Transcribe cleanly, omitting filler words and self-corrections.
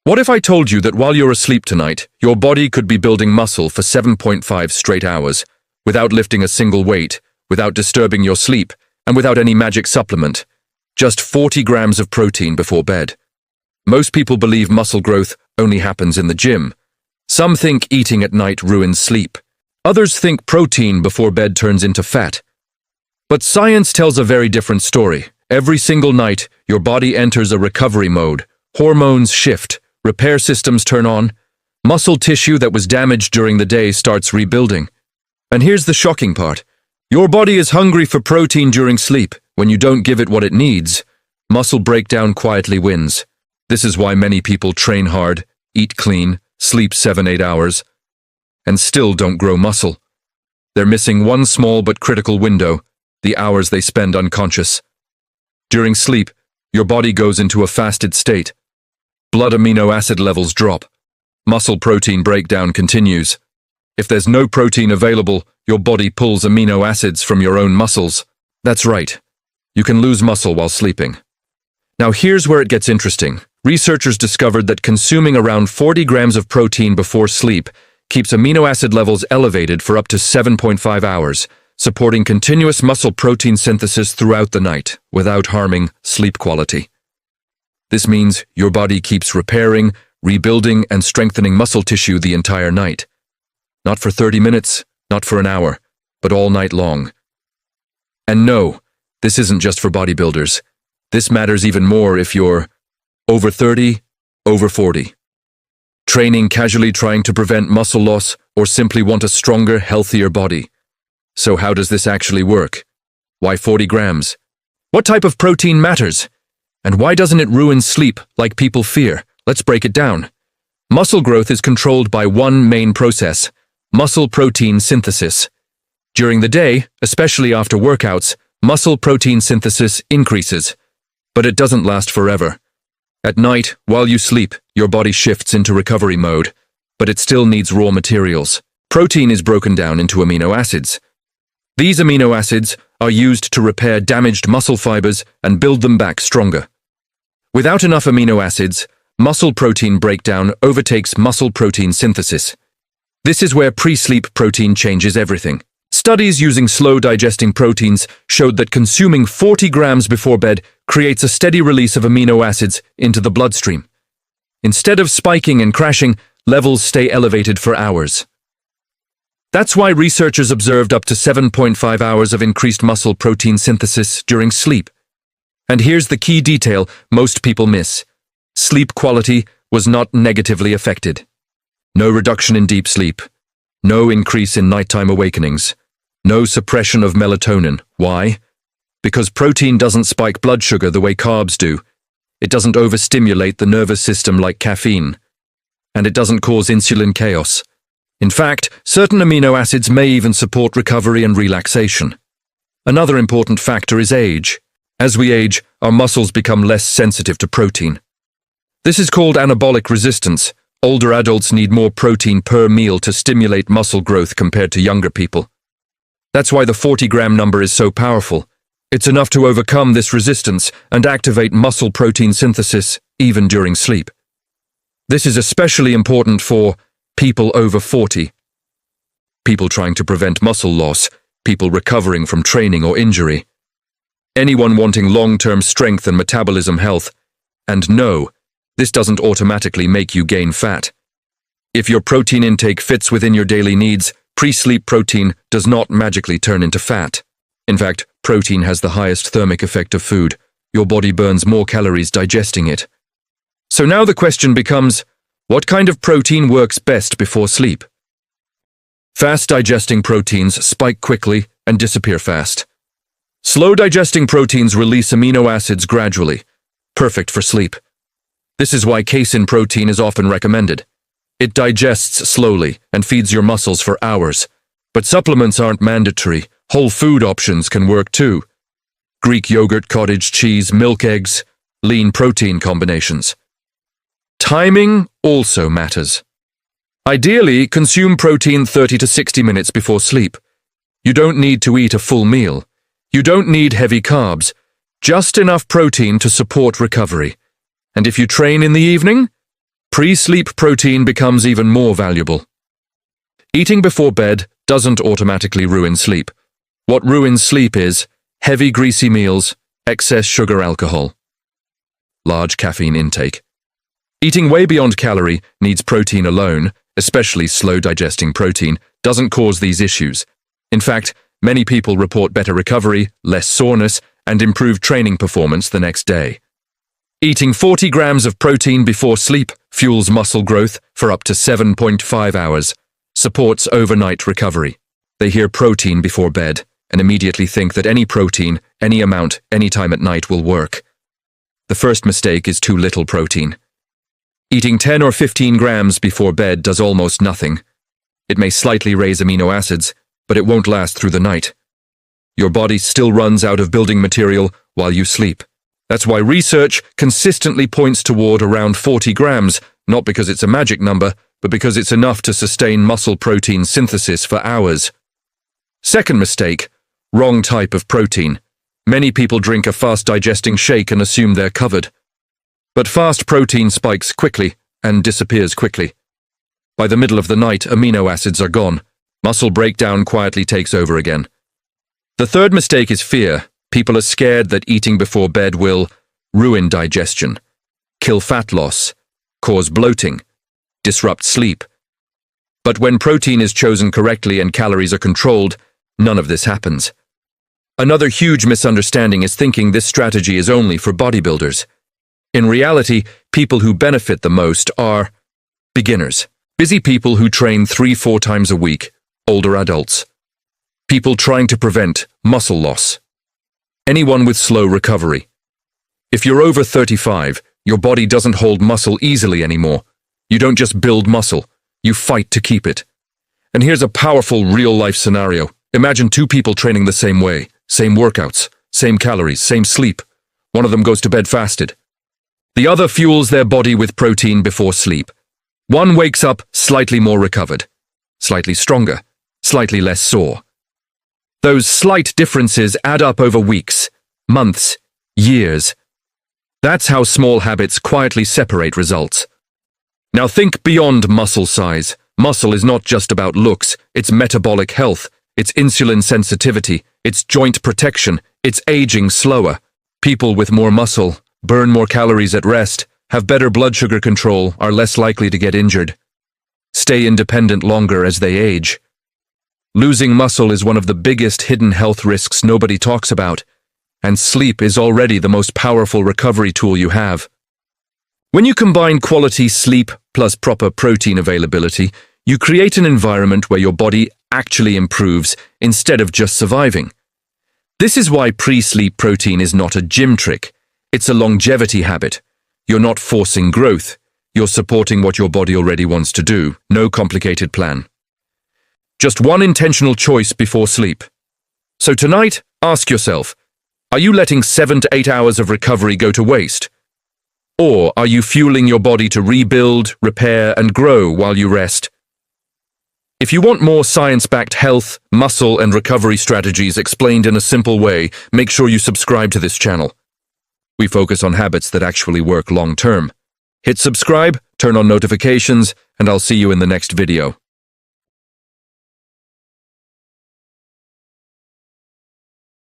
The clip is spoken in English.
What if I told you that while you're asleep tonight, your body could be building muscle for 7.5 straight hours, without lifting a single weight, without disturbing your sleep, and without any magic supplement? Just 40 grams of protein before bed. Most people believe muscle growth only happens in the gym. Some think eating at night ruins sleep. Others think protein before bed turns into fat. But science tells a very different story. Every single night, your body enters a recovery mode. Hormones shift. Repair systems turn on. Muscle tissue that was damaged during the day starts rebuilding. And here's the shocking part. Your body is hungry for protein during sleep. When you don't give it what it needs, muscle breakdown quietly wins. This is why many people train hard, eat clean, sleep 7-8 hours, and still don't grow muscle. They're missing one small but critical window, the hours they spend unconscious. During sleep, your body goes into a fasted state. Blood amino acid levels drop. Muscle protein breakdown continues. If there's no protein available, your body pulls amino acids from your own muscles. That's right. You can lose muscle while sleeping. Now here's where it gets interesting. Researchers discovered that consuming around 40 grams of protein before sleep keeps amino acid levels elevated for up to 7.5 hours, supporting continuous muscle protein synthesis throughout the night, without harming sleep quality. This means your body keeps repairing, rebuilding, and strengthening muscle tissue the entire night. Not for 30 minutes, not for an hour, but all night long. And no, this isn't just for bodybuilders. This matters even more if you're over 30, over 40. Training casually trying to prevent muscle loss, or simply want a stronger, healthier body. So how does this actually work? Why 40 grams? What type of protein matters? And why doesn't it ruin sleep like people fear? Let's break it down. Muscle growth is controlled by one main process: muscle protein synthesis. During the day, especially after workouts, muscle protein synthesis increases. But it doesn't last forever. At night, while you sleep, your body shifts into recovery mode, but it still needs raw materials. Protein is broken down into amino acids. These amino acids are used to repair damaged muscle fibers and build them back stronger. Without enough amino acids, muscle protein breakdown overtakes muscle protein synthesis. This is where pre-sleep protein changes everything. Studies using slow-digesting proteins showed that consuming 40 grams before bed creates a steady release of amino acids into the bloodstream. Instead of spiking and crashing, levels stay elevated for hours. That's why researchers observed up to 7.5 hours of increased muscle protein synthesis during sleep. And here's the key detail most people miss. Sleep quality was not negatively affected. No reduction in deep sleep. No increase in nighttime awakenings. No suppression of melatonin. Why? Because protein doesn't spike blood sugar the way carbs do. It doesn't overstimulate the nervous system like caffeine. And it doesn't cause insulin chaos. In fact, certain amino acids may even support recovery and relaxation. Another important factor is age. As we age, our muscles become less sensitive to protein. This is called anabolic resistance. Older adults need more protein per meal to stimulate muscle growth compared to younger people. That's why the 40-gram number is so powerful. It's enough to overcome this resistance and activate muscle protein synthesis even during sleep. This is especially important for people over 40. People trying to prevent muscle loss, people recovering from training or injury. Anyone wanting long-term strength and metabolism health. And no, this doesn't automatically make you gain fat. If your protein intake fits within your daily needs, pre-sleep protein does not magically turn into fat. In fact, protein has the highest thermic effect of food. Your body burns more calories digesting it. So now the question becomes, what kind of protein works best before sleep? Fast-digesting proteins spike quickly and disappear fast. Slow-digesting proteins release amino acids gradually, perfect for sleep. This is why casein protein is often recommended. It digests slowly and feeds your muscles for hours. But supplements aren't mandatory. Whole food options can work too. Greek yogurt, cottage cheese, milk, eggs, lean protein combinations. Timing also matters. Ideally, consume protein 30 to 60 minutes before sleep. You don't need to eat a full meal. You don't need heavy carbs, just enough protein to support recovery. And if you train in the evening, Pre-sleep protein becomes even more valuable. Eating before bed doesn't automatically ruin sleep. What ruins sleep is heavy greasy meals, excess sugar alcohol, large caffeine intake. Eating way beyond calorie needs protein alone, especially slow digesting protein, doesn't cause these issues. In fact, many people report better recovery, less soreness, and improved training performance the next day. Eating 40 grams of protein before sleep fuels muscle growth for up to 7.5 hours, supports overnight recovery. They hear protein before bed and immediately think that any protein, any amount, any time at night will work. The first mistake is too little protein. Eating 10 or 15 grams before bed does almost nothing. It may slightly raise amino acids, but it won't last through the night. Your body still runs out of building material while you sleep. That's why research consistently points toward around 40 grams, not because it's a magic number, but because it's enough to sustain muscle protein synthesis for hours. Second mistake, wrong type of protein. Many people drink a fast-digesting shake and assume they're covered. But fast protein spikes quickly and disappears quickly. By the middle of the night, amino acids are gone. Muscle breakdown quietly takes over again. The third mistake is fear. People are scared that eating before bed will ruin digestion, kill fat loss, cause bloating, disrupt sleep. But when protein is chosen correctly and calories are controlled, none of this happens. Another huge misunderstanding is thinking this strategy is only for bodybuilders. In reality, people who benefit the most are beginners, busy people who train 3-4 times a week, older adults, people trying to prevent muscle loss, anyone with slow recovery. If you're over 35, your body doesn't hold muscle easily anymore. You don't just build muscle, you fight to keep it. And here's a powerful real-life scenario. Imagine two people training the same way, same workouts, same calories, same sleep. One of them goes to bed fasted. The other fuels their body with protein before sleep. One wakes up slightly more recovered, slightly stronger, slightly less sore. Those slight differences add up over weeks, months, years. That's how small habits quietly separate results. Now think beyond muscle size. Muscle is not just about looks, it's metabolic health, it's insulin sensitivity, it's joint protection, it's aging slower. People with more muscle burn more calories at rest, have better blood sugar control, are less likely to get injured, stay independent longer as they age. Losing muscle is one of the biggest hidden health risks nobody talks about, and sleep is already the most powerful recovery tool you have. When you combine quality sleep plus proper protein availability, you create an environment where your body actually improves instead of just surviving. This is why pre-sleep protein is not a gym trick. It's a longevity habit. You're not forcing growth. You're supporting what your body already wants to do. No complicated plan. Just one intentional choice before sleep. So tonight, ask yourself, are you letting 7 to 8 hours of recovery go to waste? Or are you fueling your body to rebuild, repair, and grow while you rest? If you want more science-backed health, muscle, and recovery strategies explained in a simple way, make sure you subscribe to this channel. We focus on habits that actually work long-term. Hit subscribe, turn on notifications, and I'll see you in the next video.